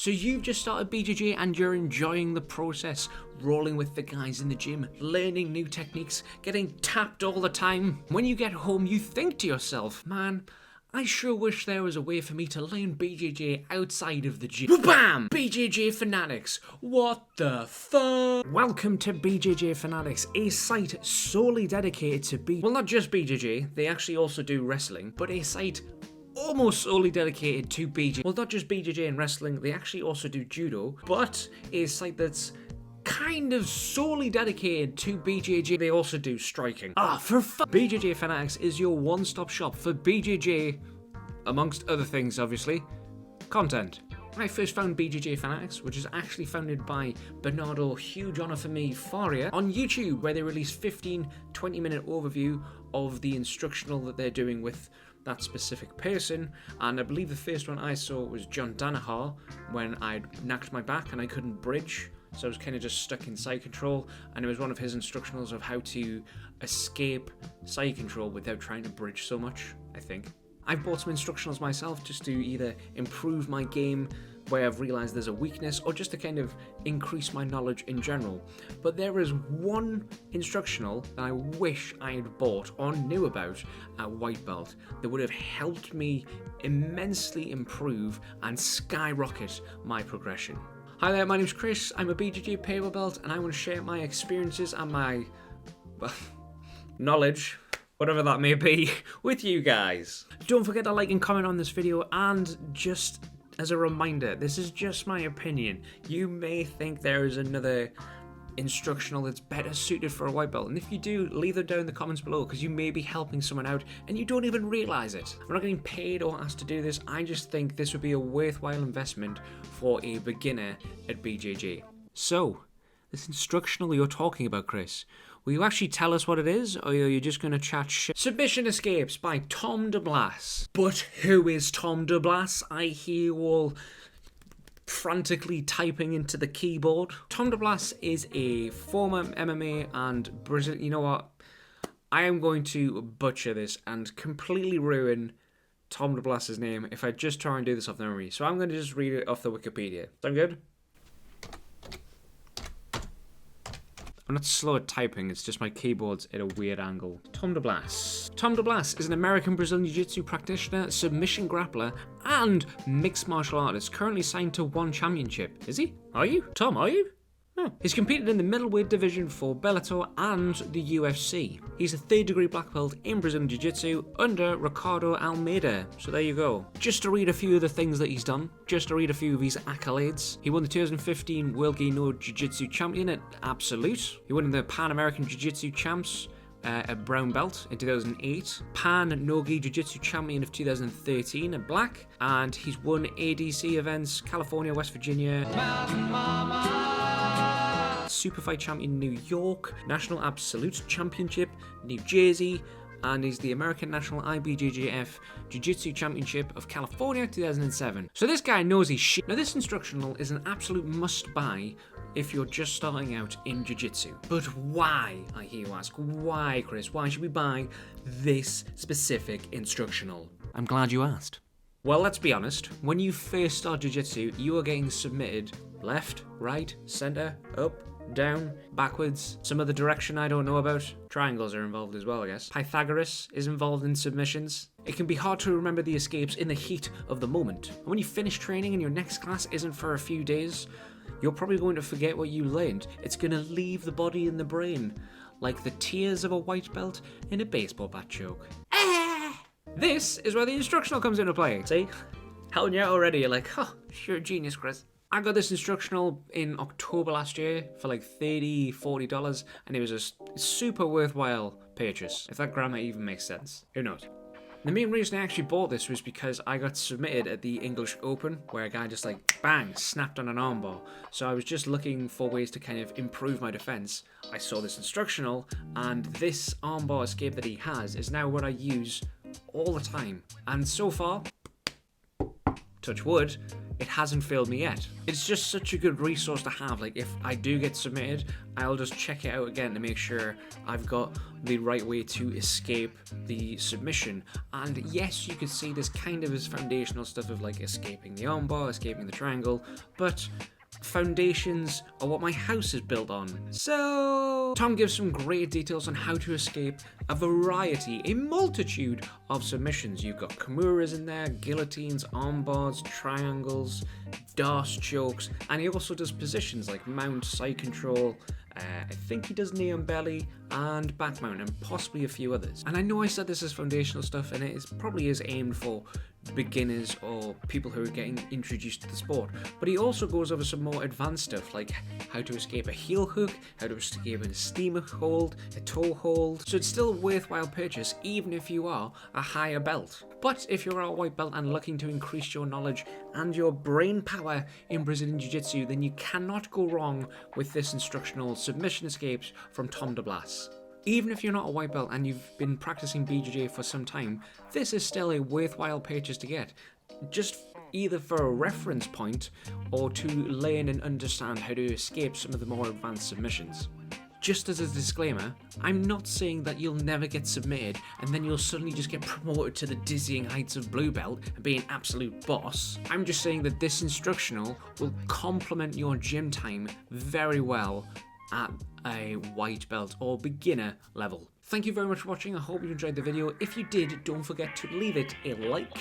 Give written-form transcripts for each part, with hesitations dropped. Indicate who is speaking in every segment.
Speaker 1: So you've just started BJJ and you're enjoying the process, rolling with the guys in the gym, learning new techniques, getting tapped all the time. When you get home, you think to yourself, man, I sure wish there was a way for me to learn BJJ outside of the gym. Bam! BJJ Fanatics. What the fuck? Welcome to BJJ Fanatics, a site solely dedicated to well, not just BJJ, they actually also do wrestling, but a site almost solely dedicated to BJJ. Well, not just BJJ and wrestling, they actually also do judo, but a site that's kind of solely dedicated to BJJ. They also do striking. BJJ Fanatics is your one-stop shop for BJJ, amongst other things, obviously, content. I first found BJJ Fanatics, which is actually founded by Bernardo, huge honour for me, Faria, on YouTube, where they release 20-minute overview of the instructional that they're doing with that specific person. And I believe the first one I saw was John Danaher, when I'd knacked my back and I couldn't bridge. So I was kind of just stuck in side control, and it was one of his instructionals of how to escape side control without trying to bridge so much, I think. I've bought some instructionals myself just to either improve my game where I've realised there's a weakness, or just to kind of increase my knowledge in general. But there is one instructional that I wish I had bought or knew about at white belt that would have helped me immensely improve and skyrocket my progression. Hi there, my name's Chris, I'm a BJJ paper belt, and I want to share my experiences and my, well, knowledge, whatever that may be, with you guys. Don't forget to like and comment on this video, and just as a reminder, this is just my opinion. You may think there is another instructional that's better suited for a white belt, and if you do, leave them down in the comments below, because you may be helping someone out and you don't even realize it. I'm not getting paid or asked to do this. I just think this would be a worthwhile investment for a beginner at BJJ. So, this instructional you're talking about, Chris, will you actually tell us what it is, or are you just going to chat shit? Submission Escapes by Tom DeBlass. But who is Tom DeBlass? I hear you all frantically typing into the keyboard. Tom DeBlass is a former MMA and Brazilian. You know what? I am going to butcher this and completely ruin Tom DeBlass's name if I just try and do this off memory. So I'm going to just read it off the Wikipedia. Sound good? I'm not slow at typing, it's just my keyboard's at a weird angle. Tom DeBlass. Tom DeBlass is an American Brazilian Jiu-Jitsu practitioner, submission grappler, and mixed martial artist, currently signed to one championship. Is he? Are you? Tom, are you? Oh. He's competed in the middleweight division for Bellator and the UFC. He's a 3rd degree black belt in Brazilian Jiu-Jitsu under Ricardo Almeida. So there you go. Just to read a few of the things that he's done, just to read a few of his accolades. He won the 2015 World Gi-No Jiu-Jitsu Champion at Absolute. He won the Pan American Jiu-Jitsu Champs at brown belt in 2008, Pan No-Gi Jiu-Jitsu Champion of 2013 at black, and he's won ADC events, California, West Virginia, Superfight Champion New York, National Absolute Championship New Jersey, and he's the American National IBJJF Jiu-Jitsu Championship of California 2007. So this guy knows his shit. Now this instructional is an absolute must-buy if you're just starting out in Jiu-Jitsu. But why, I hear you ask, why, Chris? Why should we buy this specific instructional? I'm glad you asked. Well, let's be honest, when you first start Jiu-Jitsu, you are getting submitted left, right, center, up, down, backwards, some other direction I don't know about. Triangles are involved as well, I guess. Pythagoras is involved in submissions. It can be hard to remember the escapes in the heat of the moment. And when you finish training and your next class isn't for a few days, you're probably going to forget what you learned. It's going to leave the body and the brain, like the tears of a white belt in a baseball bat choke. This is where the instructional comes into play. See? Helping you out already. You're like, oh, you're a genius, Chris. I got this instructional in October last year for like $30, $40, and it was a super worthwhile purchase. If that grammar even makes sense. Who knows? The main reason I actually bought this was because I got submitted at the English Open, where a guy just like, bang, snapped on an armbar. So I was just looking for ways to kind of improve my defense. I saw this instructional, and this armbar escape that he has is now what I use all the time. And so far, touch wood, it hasn't failed me yet. It's just such a good resource to have. Like, if I do get submitted, I'll just check it out again to make sure I've got the right way to escape the submission. And yes, you could see this kind of as foundational stuff of like escaping the armbar, escaping the triangle, but foundations are what my house is built on. So Tom gives some great details on how to escape a variety, a multitude of submissions. You've got Kimuras in there, guillotines, armbars, triangles, Darce chokes, and he also does positions like mount, side control, I think he does knee on belly and back mount, and possibly a few others. And I know I said this is foundational stuff, and it probably is aimed for beginners or people who are getting introduced to the sport, but he also goes over some more advanced stuff like how to escape a heel hook, how to escape a steamer hold, a toe hold. So it's still a worthwhile purchase even if you are a higher belt. But if you're a white belt and looking to increase your knowledge and your brain power in Brazilian Jiu-Jitsu, then you cannot go wrong with this instructional submission escapes from Tom DeBlass. Even if you're not a white belt and you've been practicing BJJ for some time, this is still a worthwhile purchase to get, just either for a reference point or to learn and understand how to escape some of the more advanced submissions. Just as a disclaimer, I'm not saying that you'll never get submitted and then you'll suddenly just get promoted to the dizzying heights of blue belt and be an absolute boss. I'm just saying that this instructional will complement your gym time very well at a white belt or beginner level. Thank you very much for watching. I hope you enjoyed the video. If you did, don't forget to leave it a like.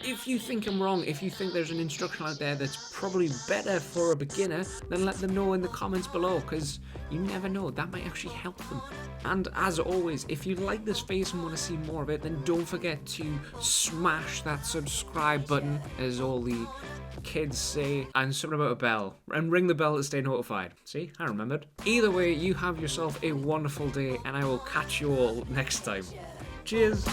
Speaker 1: If you think I'm wrong, if you think there's an instructional out there that's probably better for a beginner, then let them know in the comments below, because you never know, that might actually help them. And as always, if you like this face and want to see more of it, then don't forget to smash that subscribe button, as all the kids say, and something about a bell, and ring the bell to stay notified. See, I remembered. Either way, you have yourself a wonderful day, and I will catch you all next time. Cheers.